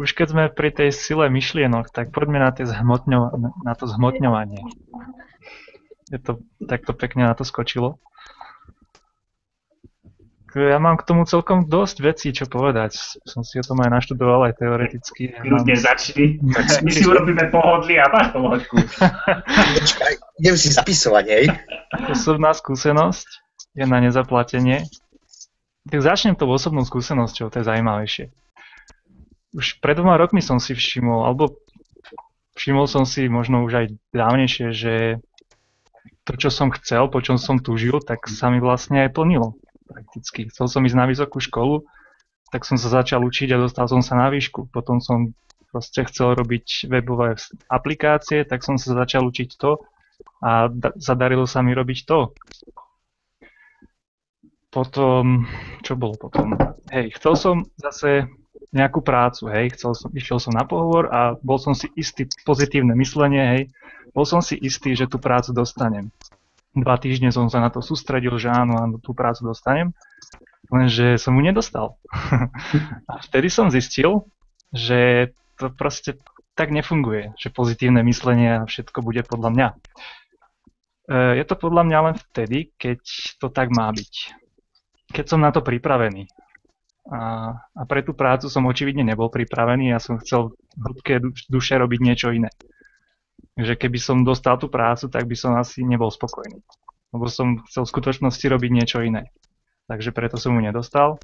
Už keď sme pri tej sile myšlienok, tak poďme na, na to zhmotňovanie. Je to takto pekne na to skočilo. Ja mám k tomu celkom dosť vecí, čo povedať. Som si o tom aj naštudoval, aj teoreticky. Kľudne začni. My si urobíme pohodlie a máš pohodku. Počkaj, idem si zapisovať, hej. Osobná skúsenosť je na nezaplatenie. Tak začnem tou osobnou skúsenosťou, to je zaujímavejšie. Už pred 2 rokmi som si všimol som si možno už aj dávnejšie, že to, čo som chcel, po čom som túžil, tak sa mi vlastne aj plnilo. Prakticky. Chcel som ísť na vysokú školu, tak som sa začal učiť a dostal som sa na výšku. Potom som proste chcel robiť webové aplikácie, tak som sa začal učiť to a zadarilo sa mi robiť to. Potom, čo bolo potom? Hej, chcel som zase nejakú prácu, hej, išiel som na pohovor a bol som si istý, pozitívne myslenie, hej, bol som si istý, že tú prácu dostanem. 2 týždne som sa na to sústredil, že áno, tú prácu dostanem, lenže som ju nedostal. A vtedy som zistil, že to proste tak nefunguje, že pozitívne myslenie a všetko bude podľa mňa. Je to podľa mňa len vtedy, keď to tak má byť. Keď som na to pripravený. A pre tú prácu som očividne nebol pripravený a som chcel v hĺbke duše robiť niečo iné. Takže keby som dostal tú prácu, tak by som asi nebol spokojný. Lebo som chcel v skutočnosti robiť niečo iné. Takže preto som ju nedostal.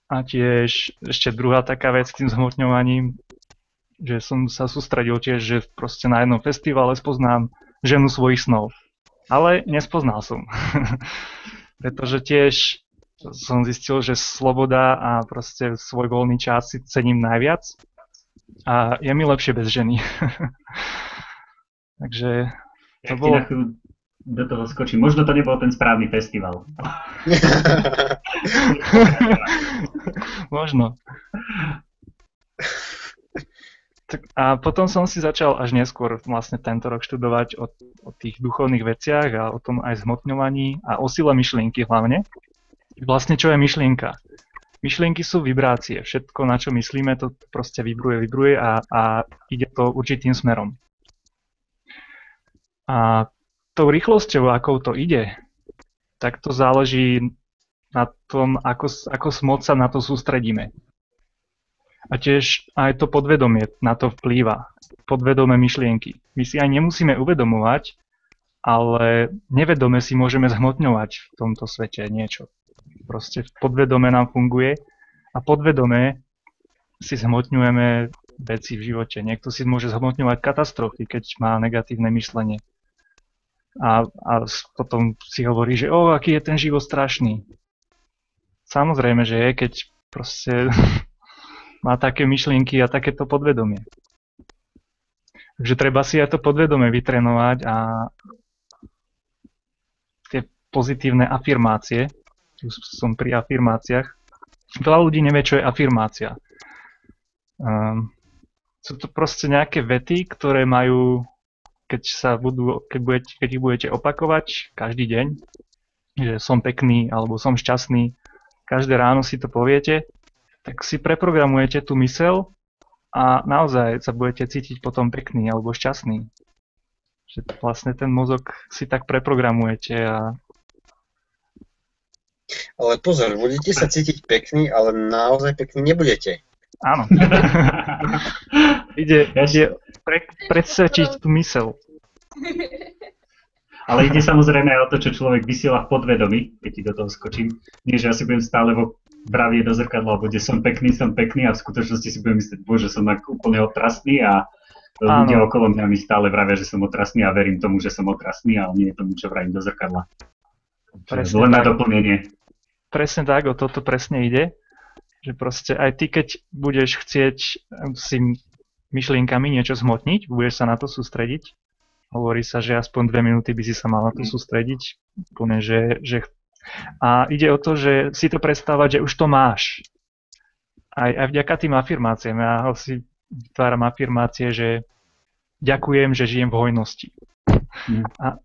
A tiež ešte druhá taká vec s tým zhmotňovaním, že som sa sústredil tiež, že proste na jednom festivale spoznám ženu svojich snov. Ale nespoznal som. Pretože tiež som zistil, že sloboda a proste svoj voľný čas si cením najviac. A je mi lepšie bez ženy. Takže to bolo... Do toho skočím. Možno to nebol ten správny festival. Možno. Tak a potom som si začal až neskôr vlastne tento rok študovať o tých duchovných veciach a o tom aj zhmotňovaní a o sile myšlienky hlavne. Vlastne čo je myšlienka? Myšlienky sú vibrácie. Všetko, na čo myslíme, to proste vibruje a ide to určitým smerom. A tou rýchlosťou, akou to ide, tak to záleží na tom, ako moc sa na to sústredíme. A tiež aj to podvedomie na to vplýva. Podvedomé myšlienky. My si aj nemusíme uvedomovať, ale nevedome si môžeme zhmotňovať v tomto svete niečo. Proste podvedome nám funguje a podvedome si zhmotňujeme veci v živote. Niekto si môže zhmotňovať katastrofy, keď má negatívne myšlenie. A potom si hovorí, že aký je ten život strašný. Samozrejme, že je, keď proste má také myšlienky a takéto podvedomie. Takže treba si aj to podvedomie vytrénovať a tie pozitívne afirmácie, tu som pri afirmáciách, veľa ľudí nevie, čo je afirmácia. Sú to proste nejaké vety, ktoré majú, keď ich budete opakovať každý deň, že som pekný alebo som šťastný, každé ráno si to poviete, tak si preprogramujete tú myseľ a naozaj sa budete cítiť potom pekný alebo šťastný. Že vlastne ten mozog si tak preprogramujete a... Ale pozor, budete sa cítiť pekný, ale naozaj pekný nebudete. Áno. ide predsvedčiť tú myseľ. Ale ide samozrejme aj o to, čo človek vysiela v podvedomí, keď ti do toho skočím. Nie, že ja si budem stále vravieť do zrkadla, alebo kde som pekný a v skutočnosti si budem myslieť, bože, som tak úplne otrasný a ľudia okolo mňa mi stále vravia, že som otrasný a verím tomu, že som otrasný, ale nie je tomu, čo vravím do zrkadla. Len na doplnenie. Presne tak, o toto presne ide. Že proste aj ty, keď budeš chcieť si myšlienkami niečo zhmotniť, budeš sa na to sústrediť. Hovorí sa, že aspoň 2 minúty by si sa mal na to sústrediť. Úplne, A ide o to, že si to predstavať, že už to máš. Aj vďaka tým afirmáciám. Ja si vytváram afirmácie, že ďakujem, že žijem v hojnosti. A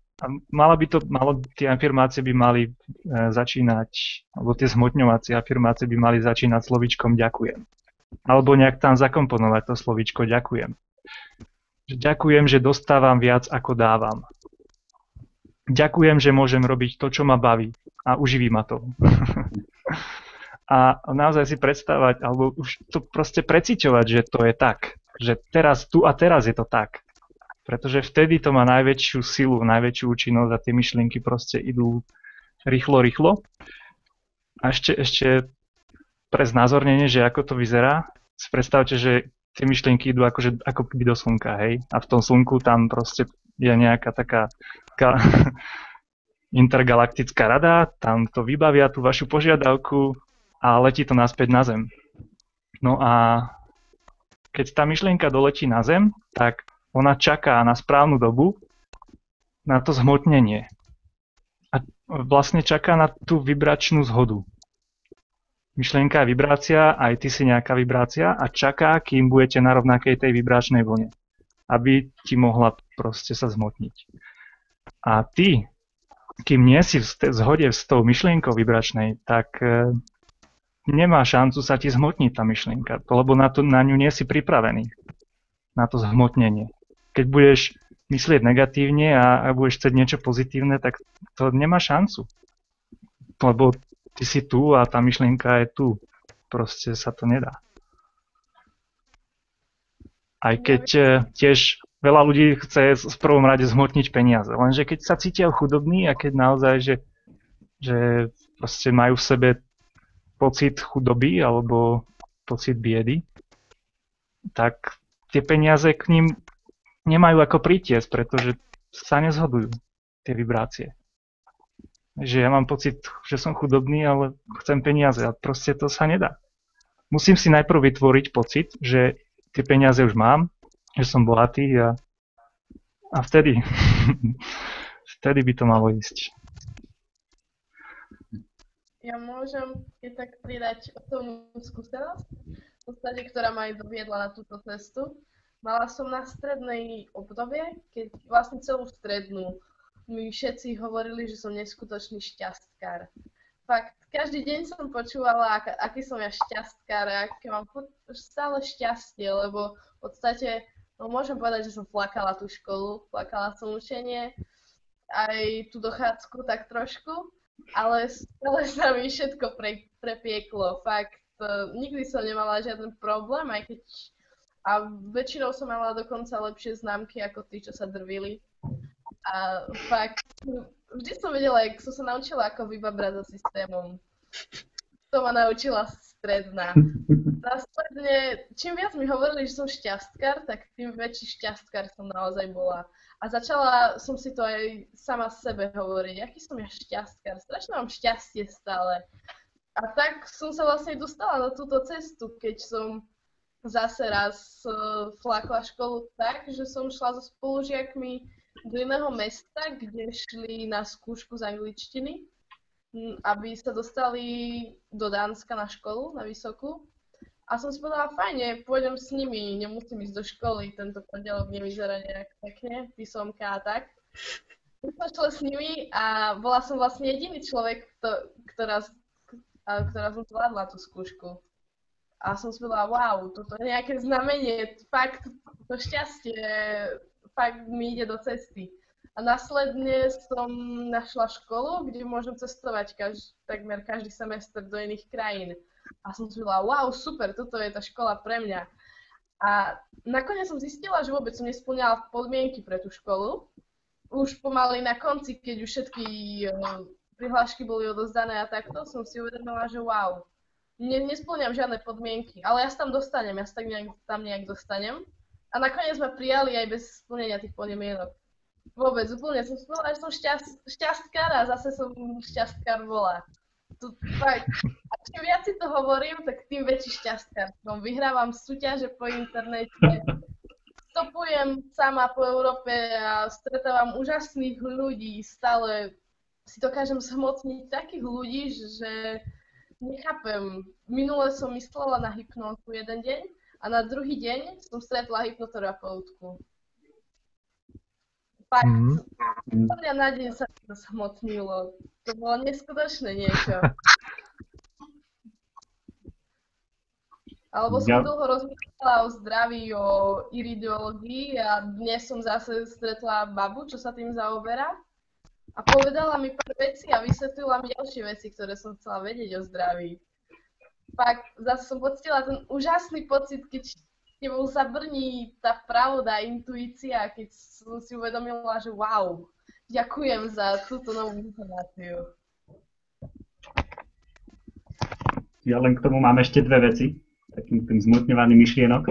tie afirmácie by mali začínať, alebo tie zhmotňovacie afirmácie by mali začínať slovíčkom ďakujem. Alebo nejak tam zakomponovať to slovíčko ďakujem. Ďakujem, že dostávam viac, ako dávam. Ďakujem, že môžem robiť to, čo ma baví a uživí ma to. A naozaj si predstavať, alebo už to proste preciťovať, že to je tak. Že teraz, tu a teraz je to tak. Pretože vtedy to má najväčšiu silu, najväčšiu účinnosť a tie myšlienky proste idú rýchlo. A ešte pre znázornenie, že ako to vyzerá, si predstavte, že tie myšlienky idú ako keby do slnka, hej? A v tom slnku tam proste je nejaká taká intergalaktická rada, tam to vybavia tú vašu požiadavku a letí to naspäť na Zem. No a keď tá myšlienka doletí na Zem, tak ona čaká na správnu dobu na to zhmotnenie. A vlastne čaká na tú vibračnú zhodu. Myšlienka je vibrácia, aj ty si nejaká vibrácia a čaká, kým budete na rovnakej tej vibračnej vlne, aby ti mohla proste sa zhmotniť. A ty, kým nie si v zhode s tou myšlienkou vibračnej, tak nemá šancu sa ti zhmotniť tá myšlienka, lebo na ňu nie si pripravený, na to zhmotnenie. Keď budeš myslieť negatívne a budeš chcieť niečo pozitívne, tak to nemá šancu. Lebo ty si tu a tá myšlienka je tu. Proste sa to nedá. Aj keď tiež veľa ľudí chce v prvom rade zhmotniť peniaze. Lenže keď sa cítia chudobní a keď naozaj, že proste majú v sebe pocit chudoby alebo pocit biedy, tak tie peniaze k ním nemajú ako pritiesť, pretože sa nezhodujú tie vibrácie. Že ja mám pocit, že som chudobný, ale chcem peniaze a proste to sa nedá. Musím si najprv vytvoriť pocit, že tie peniaze už mám, že som bohatý a vtedy by to malo ísť. Ja môžem tak pridať osobnú skúsenosť, v podstate, ktorá ma aj doviedla na túto cestu. Mala som na strednej obdobie, keď vlastne celú strednú mi všetci hovorili, že som neskutočný šťastkár. Fakt, každý deň som počúvala, aký som ja šťastkár, aké mám stále šťastie, lebo v podstate, môžem povedať, že som plakala tú školu, plakala som učenie, aj tú dochádzku tak trošku, ale stále sa mi všetko prepieklo. Fakt, nikdy som nemala žiaden problém, aj keď a väčšinou som mala dokonca lepšie známky ako tí, čo sa drvili. A fakt, vždy som vedela, som sa naučila, ako vybabrať so systémom. To ma naučila stredná. Následne, čím viac mi hovorili, že som šťastkár, tak tým väčší šťastkár som naozaj bola. A začala som si to aj sama sebe hovoriť, aký som ja šťastkár, strašne mám šťastie stále. A tak som sa vlastne dostala na túto cestu, keď som zase raz flákla školu tak, že som šla so spolužiakmi do iného mesta, kde šli na skúšku z angličtiny, aby sa dostali do Dánska na školu, na vysokú. A som si povedala, fajne, pôjdem s nimi, nemusím ísť do školy, tento pondelok nevyzerá nejak pekne, písomka a tak. Som šla s nimi a bola som vlastne jediný človek, ktorá som zvládla tú skúšku. A som si povedala, wow, toto je nejaké znamenie, fakt, to šťastie, fakt mi ide do cesty. A následne som našla školu, kde môžem cestovať takmer každý semestr do iných krajín. A som si povedala, wow, super, toto je tá škola pre mňa. A nakoniec som zistila, že vôbec som nespĺňala podmienky pre tú školu. Už pomaly na konci, keď už všetky prihlášky boli odozdané a takto, som si uvedomila, že wow, nespĺňam žiadne podmienky, ale ja sa tam dostanem, ja sa tam nejak dostanem. A nakoniec ma prijali aj bez splnenia tých podmienok. Vôbec, úplne som povedala, že som šťastkár a zase som šťastkár bola. Fakt. A čím viac si to hovorím, tak tým väčší šťastkár som. Vyhrávam súťaže po internete, stopujem sama po Európe a stretávam úžasných ľudí, stále si dokážem zhmotniť takých ľudí, že nechápem. Minule som myslela na hypnózu jeden deň a na druhý deň som stretla hypnoterapeutku. Fakt, na deň sa to zhmotnilo. To bolo neskutočné niečo. Alebo som Ja, dlho rozmýšľala o zdraví, o iridiológii a dnes som zase stretla babu, čo sa tým zaoberá. A povedala mi pár vecí a vysvetlila mi ďalšie veci, ktoré som chcela vedieť o zdraví. Fakt, zase som pocitila ten úžasný pocit, keď tebou zabrní tá pravda, intuícia, keď som si uvedomila, že wow, ďakujem za túto novú informáciu. ja len k tomu mám ešte dve veci. Takým tým zmutňovaným myšlienok.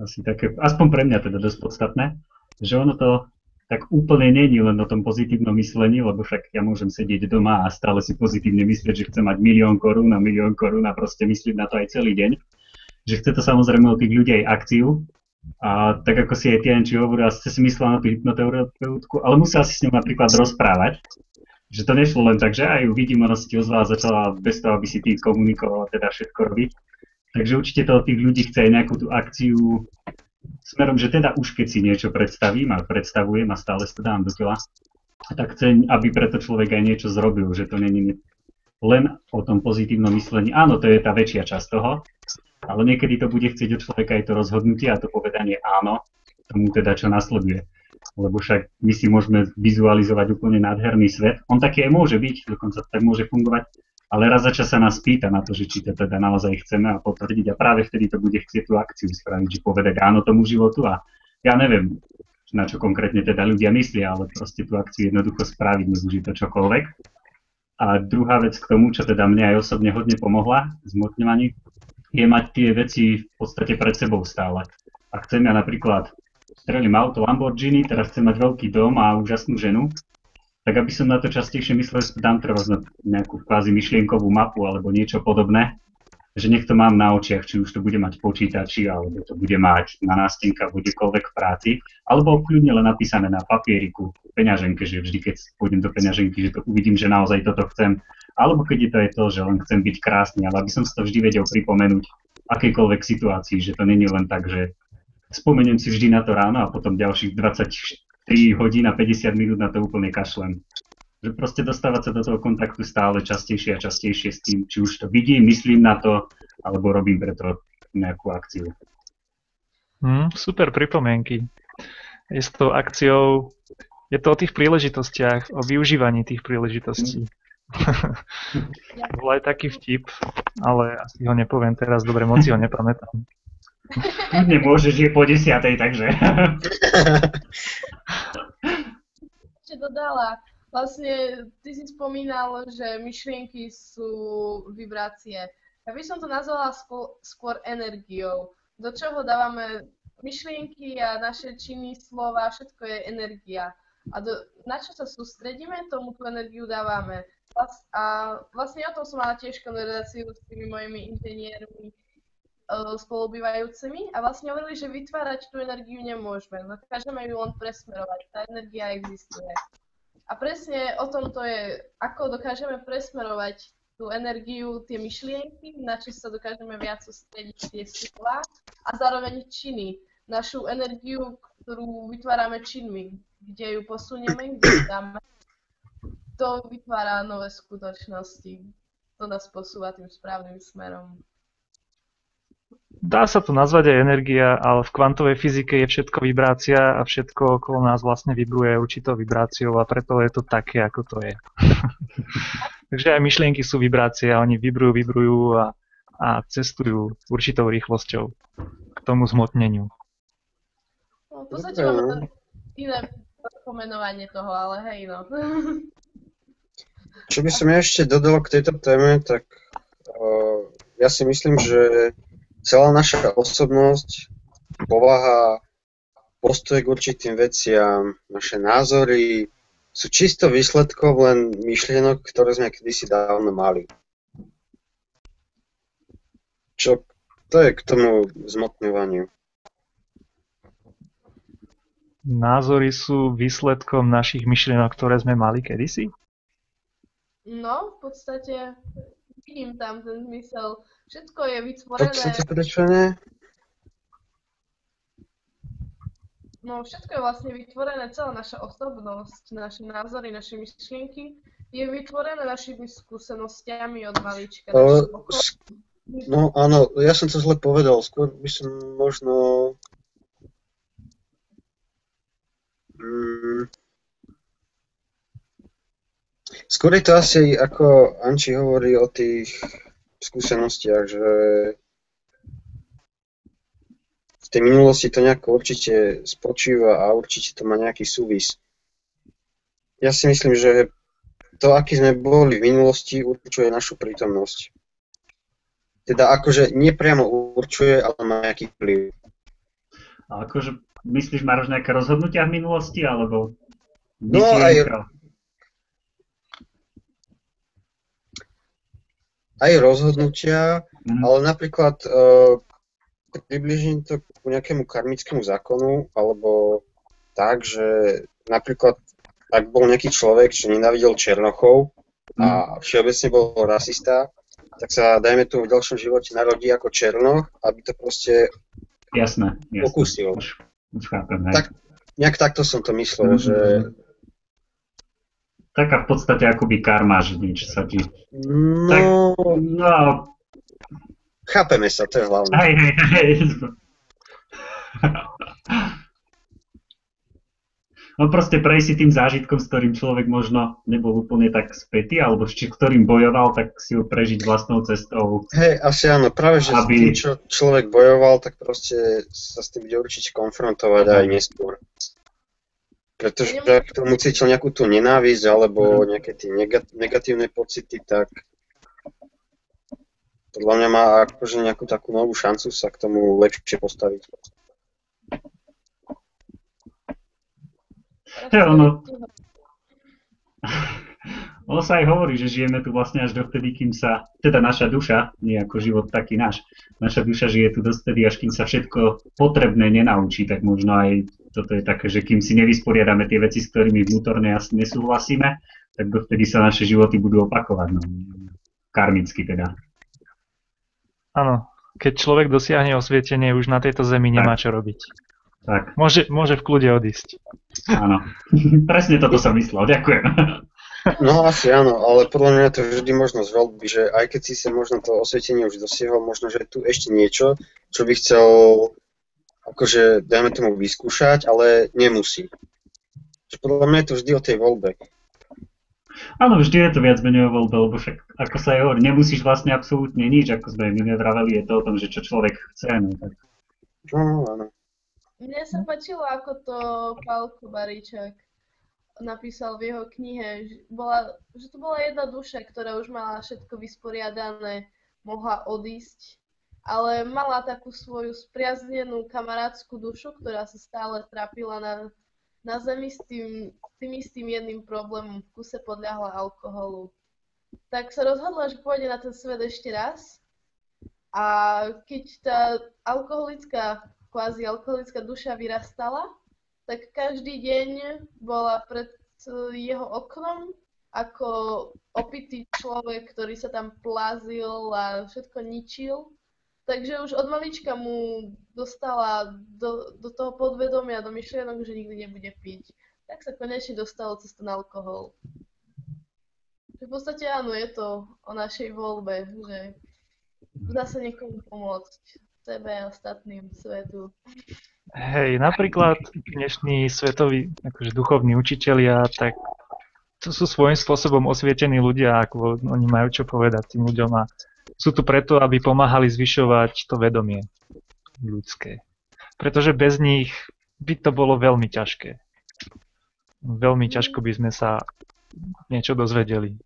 Asi také, aspoň pre mňa teda dosť podstatné, že ono to tak úplne není len o tom pozitívnom myslení, lebo však ja môžem sedieť doma a stále si pozitívne myslieť, že chcem mať 1 000 000 korún a proste myslieť na to aj celý deň. Že chce to samozrejme od tých ľudí aj akciu. A tak ako si aj Tianči hovorila, ste si myslela na tú hypnoterapeutku, ale musela si s ňou napríklad rozprávať. Že to nešlo len tak, že aj ju vidím, ona si ti ozvala a začala bez toho, aby si ty komunikovala, teda všetko robiť. Takže určite to od tých ľudí chce aj nejakú tú akciu smerom, že teda už keď si niečo predstavím a predstavujem a stále si to dám do tela, tak chcem, aby preto človek aj niečo zrobil, že to není len o tom pozitívnom myslení. Áno, to je tá väčšia časť toho, ale niekedy to bude chcieť od človeka aj to rozhodnutie a to povedanie áno tomu teda, čo nasleduje. Lebo však my si môžeme vizualizovať úplne nádherný svet. On taký aj môže byť, dokonca tak môže fungovať, ale raz za čas sa nás pýta na to, že či to teda naozaj chceme a potvrdiť a práve vtedy to bude chcieť tú akciu spraviť, že povedať áno tomu životu a ja neviem, na čo konkrétne teda ľudia myslia, ale proste tú akciu jednoducho spraviť, nezúži to čokoľvek. A druhá vec k tomu, čo teda mne aj osobne hodne pomohla v zmotňovaní, je mať tie veci v podstate pred sebou stále. A chcem ja napríklad strelím auto Lamborghini, teraz chcem mať veľký dom a úžasnú ženu, tak aby som na to častejšie myslel, že dám treba na nejakú kvázi myšlienkovú mapu alebo niečo podobné, že nech to mám na očiach, či už to bude mať v počítači, alebo to bude mať na nástenkách, kdekoľvek v práci, alebo kľudne len napísané na papieriku, v peňaženke, že vždy, keď pôjdem do peňaženky, že to uvidím, že naozaj toto chcem, alebo keď je to aj to, že len chcem byť krásny, ale aby som si to vždy vedel pripomenúť v akejkoľvek situácii, že to není len tak, že spomeniem si vždy na to ráno a potom ďalších 3 hodín a 50 minút na to úplne kašlem. Že proste dostávať sa do toho kontaktu stále častejšie a častejšie s tým, či už to vidím, myslím na to, alebo robím preto nejakú akciu. Super pripomienky. Je s tou akciou, je to o tých príležitostiach, o využívaní tých príležitostí. Bol aj taký vtip, ale asi ho nepoviem teraz, dobre, moc si ho nepamätám. Nemôžeš, je po 10, takže. Ešte dodala, vlastne ty si spomínal, že myšlienky sú vibrácie. Ja by som to nazvala skôr energiou. Do čoho dávame myšlienky a naše činy, slova, všetko je energia. A na čo sa sústredíme, tomu tú energiu dávame. A vlastne o tom som mala tiež konverzáciu s tými mojimi inžiniermi spolubývajúcimi a vlastne hovorili, že vytvárať tú energiu nemôžeme, dokážeme ju len presmerovať, tá energia existuje. A presne o tom to je, ako dokážeme presmerovať tú energiu, tie myšlienky, na čo sa dokážeme viac sústrediť tie slova a zároveň činy. Našu energiu, ktorú vytvárame činmi, kde ju posunieme, kde ju dáme, to vytvára nové skutočnosti. To nás posúva tým správnym smerom. Dá sa to nazvať aj energia, ale v kvantovej fyzike je všetko vibrácia a všetko okolo nás vlastne vibruje určitou vibráciou a preto je to také, ako to je. Takže aj myšlienky sú vibrácie a oni vibrujú a cestujú určitou rýchlosťou k tomu zhmotneniu. No, v podstate máme iné pomenovanie toho, ale hej no. Čo by som ja ešte dodal k tejto téme, tak ja si myslím, že celá naša osobnosť, povaha, postoj k určitým veciam, naše názory sú čisto výsledkom len myšlienok, ktoré sme kedysi dávno mali. Čo to je k tomu zmotňovaniu? Názory sú výsledkom našich myšlienok, ktoré sme mali kedysi? No, v podstate vidím tam ten zmysel. Všetko je vytvorené. Prečo nie? No, všetko je vlastne vytvorené, celá naša osobnosť, naše názory, naše myšlienky je vytvorené našimi skúsenostiami od malička. No áno, ja som to zle povedal. Skôr by som možno... Skôr je to asi, ako Anči hovorí o tých skúsenostiach, že v tej minulosti to nejako určite spočíva a určite to má nejaký súvis. Ja si myslím, že to, aký sme boli v minulosti, určuje našu prítomnosť. Teda akože nepriamo určuje, ale má nejaký vplyv. A akože myslíš, máš nejaké rozhodnutia v minulosti, alebo... No aj rozhodnutia, ale napríklad približím to k nejakému karmickému zákonu, alebo tak, že napríklad ak bol nejaký človek, čo nenávidel Černochov a všeobecne bol rasista, tak sa, dajme tomu, v ďalšom živote narodí ako Černoch, aby to proste pokúsil. Už chápem, hej. Tak, nejak takto som to myslel, že... Taká v podstate akoby karma, že niečo sa ti... No... Tak, chápeme sa, to je hlavné. Hej. No proste prejsť si tým zážitkom, s ktorým človek možno nebol úplne tak spätý, alebo s ktorým bojoval, tak si ho prežiť vlastnou cestou. Hej, asi áno, práve že s tým, čo človek bojoval, tak proste sa s tým bude určite konfrontovať aj neskôr. Pretože ak k tomu cítil nejakú tú nenávisť, alebo nejaké tie negatívne pocity, tak podľa mňa má akože nejakú takú novú šancu sa k tomu lepšie postaviť. Ono sa aj hovorí, že žijeme tu vlastne až dovtedy, kým sa, teda naša duša, nie ako život taký náš, naša duša žije tu dovtedy, až kým sa všetko potrebné nenaučí, tak možno aj toto je také, že kým si nevysporiadame tie veci, s ktorými vnútorne asi nesúhlasíme, tak dovtedy sa naše životy budú opakovať, no, karmicky teda. Áno, keď človek dosiahne osvietenie, už na tejto zemi nemá čo robiť. Tak. Môže v kľude odísť. Áno, presne toto som myslel, ďakujem. No asi áno, ale podľa mňa to vždy možnosť voľby, že aj keď si sa možno to osvietenie už dosiahol, možno, že je tu ešte niečo, čo by chcel, akože dajme tomu vyskúšať, ale nemusí. Že podľa mňa je to vždy o tej voľbe. Áno, vždy je to viac menej o voľbe, lebo však, ako sa aj hovorí, nemusíš vlastne absolútne nič, ako sme my nevraveli, je to o tom, že čo človek chce, no tak. No, áno. Mne sa páčilo, ako to Pálko Baríčak napísal v jeho knihe, že to bola jedna duša, ktorá už mala všetko vysporiadané, mohla odísť, ale mala takú svoju spriaznenú kamarátskú dušu, ktorá sa stále trápila na zemi s tým istým jedným problémom, v kuse podľahla alkoholu. Tak sa rozhodla, že pôjde na ten svet ešte raz a keď tá kvázi alkoholická duša vyrastala, tak každý deň bola pred jeho oknom ako opitý človek, ktorý sa tam plazil a všetko ničil. Takže už od malička mu dostala do toho podvedomia, do myšlienok, že nikdy nebude piť. Tak sa konečne dostalo cez ten alkohol. V podstate áno, je to o našej voľbe, že dá sa niekomu pomôcť. Sebe a ostatným svetu. Hej, napríklad dnešní svetoví akože duchovní učitelia, tak to sú svojím spôsobom osvietení ľudia, ako oni majú čo povedať tým ľuďom a sú tu preto, aby pomáhali zvyšovať to vedomie ľudské. Pretože bez nich by to bolo veľmi ťažké. Veľmi ťažko by sme sa niečo dozvedeli.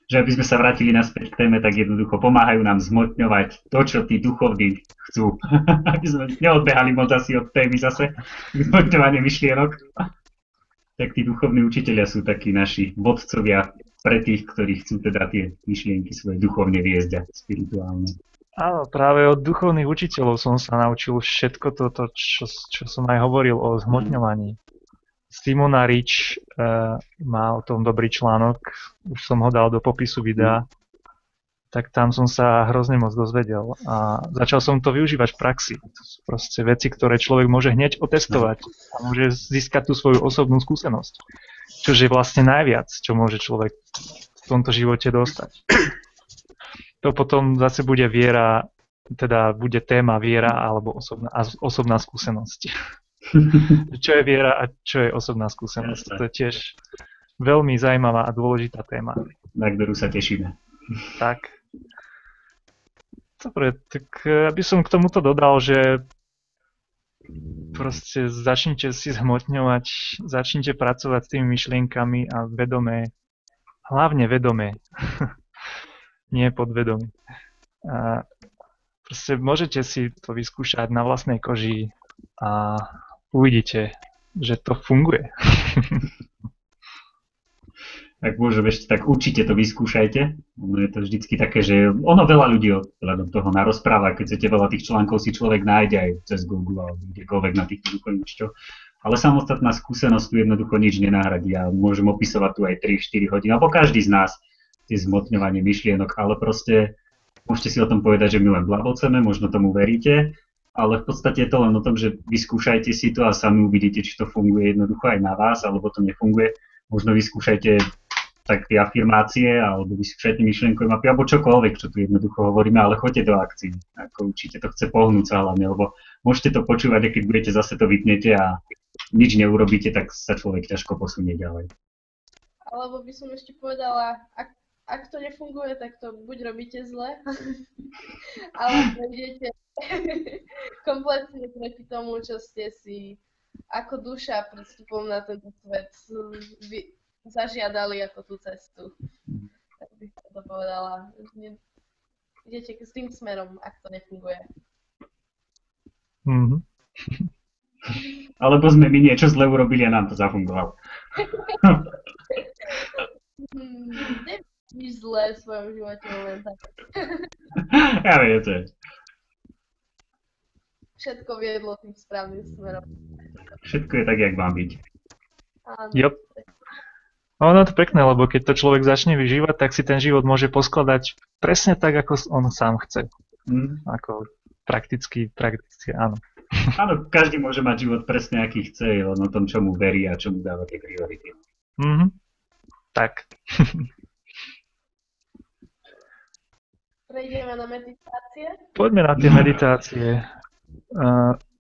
Že aby sme sa vrátili naspäť k téme, tak jednoducho pomáhajú nám zmotňovať to, čo tí duchovní chcú. Aby sme neodbehali moc asi od témy zase, zmotňovanie myšlienok. Tak tí duchovní učitelia sú takí naši vodcovia pre tých, ktorí chcú teda tie myšlienky svoje duchovne viesť a spirituálne. Áno, práve od duchovných učiteľov som sa naučil všetko toto, čo som aj hovoril o zhmotňovaní. Simona Rich má o tom dobrý článok, už som ho dal do popisu videa, tak tam som sa hrozne moc dozvedel a začal som to využívať v praxi. To sú proste veci, ktoré človek môže hneď otestovať a môže získať tú svoju osobnú skúsenosť, čo je vlastne najviac, čo môže človek v tomto živote dostať. to potom zase bude viera, teda bude téma viera alebo osobná skúsenosť. Čo je viera a čo je osobná skúsenosť. Jasné. To je tiež veľmi zaujímavá a dôležitá téma. Na ktorú sa tešíme. Tak. Dobre, tak aby som k tomuto dodal, že proste začnite si zhmotňovať, začnite pracovať s tými myšlienkami a hlavne vedomé, nie podvedomé. A proste môžete si to vyskúšať na vlastnej koži a uvidíte, že to funguje. Tak môžem ešte, tak určite to vyskúšajte. Ono je to vždycky také, že ono veľa ľudí ohľadom toho narozpráva, keď chcete veľa tých článkov si človek nájde aj cez Google alebo kdekoľvek na tých duchovných účtoch. Ale samostatná skúsenosť tu jednoducho nič nenahradí. Ja môžem opisovať tu aj 3-4 hodiny, alebo každý z nás tie zmotňovanie myšlienok, ale proste môžete si o tom povedať, že my len blaboceme, možno tomu veríte, ale v podstate je to len o tom, že vyskúšajte si to a sami uvidíte, či to funguje jednoducho aj na vás, alebo to nefunguje. Možno vyskúšajte tak tie afirmácie, alebo vyskúšajte myšlienkové mapy, alebo čokoľvek, čo tu jednoducho hovoríme, ale choďte do akcií. Ako určite to chce pohnúť sa hlavne, lebo môžete to počúvať, a keď budete zase to vypnete a nič neurobíte, tak sa človek ťažko posunie ďalej. Alebo by som ešte povedala, ak to nefunguje, tak to buď robíte zle, alebo idete kompletne proti tomu, čo ste si ako duša pred vstupom na tento svet zažiadali ako tú cestu. Tak bych to povedala. Idete s tým smerom, ak to nefunguje. Mhm. Alebo sme my niečo zle urobili a nám to zafungovalo. Nič zlé v svojom živote momentálne. Ja viete. Všetko viedlo tým správnym smerom. Všetko je tak, jak má byť. Áno. Yep. Ono je to pekné, lebo keď to človek začne vyžívať, tak si ten život môže poskladať presne tak, ako on sám chce. Ako prakticky, áno. Áno, každý môže mať život presne, aký chce, len o tom, čo mu verí a čo mu dáva tie priority. Mhm. Tak. Prejdeme na meditácie. Poďme na tie meditácie.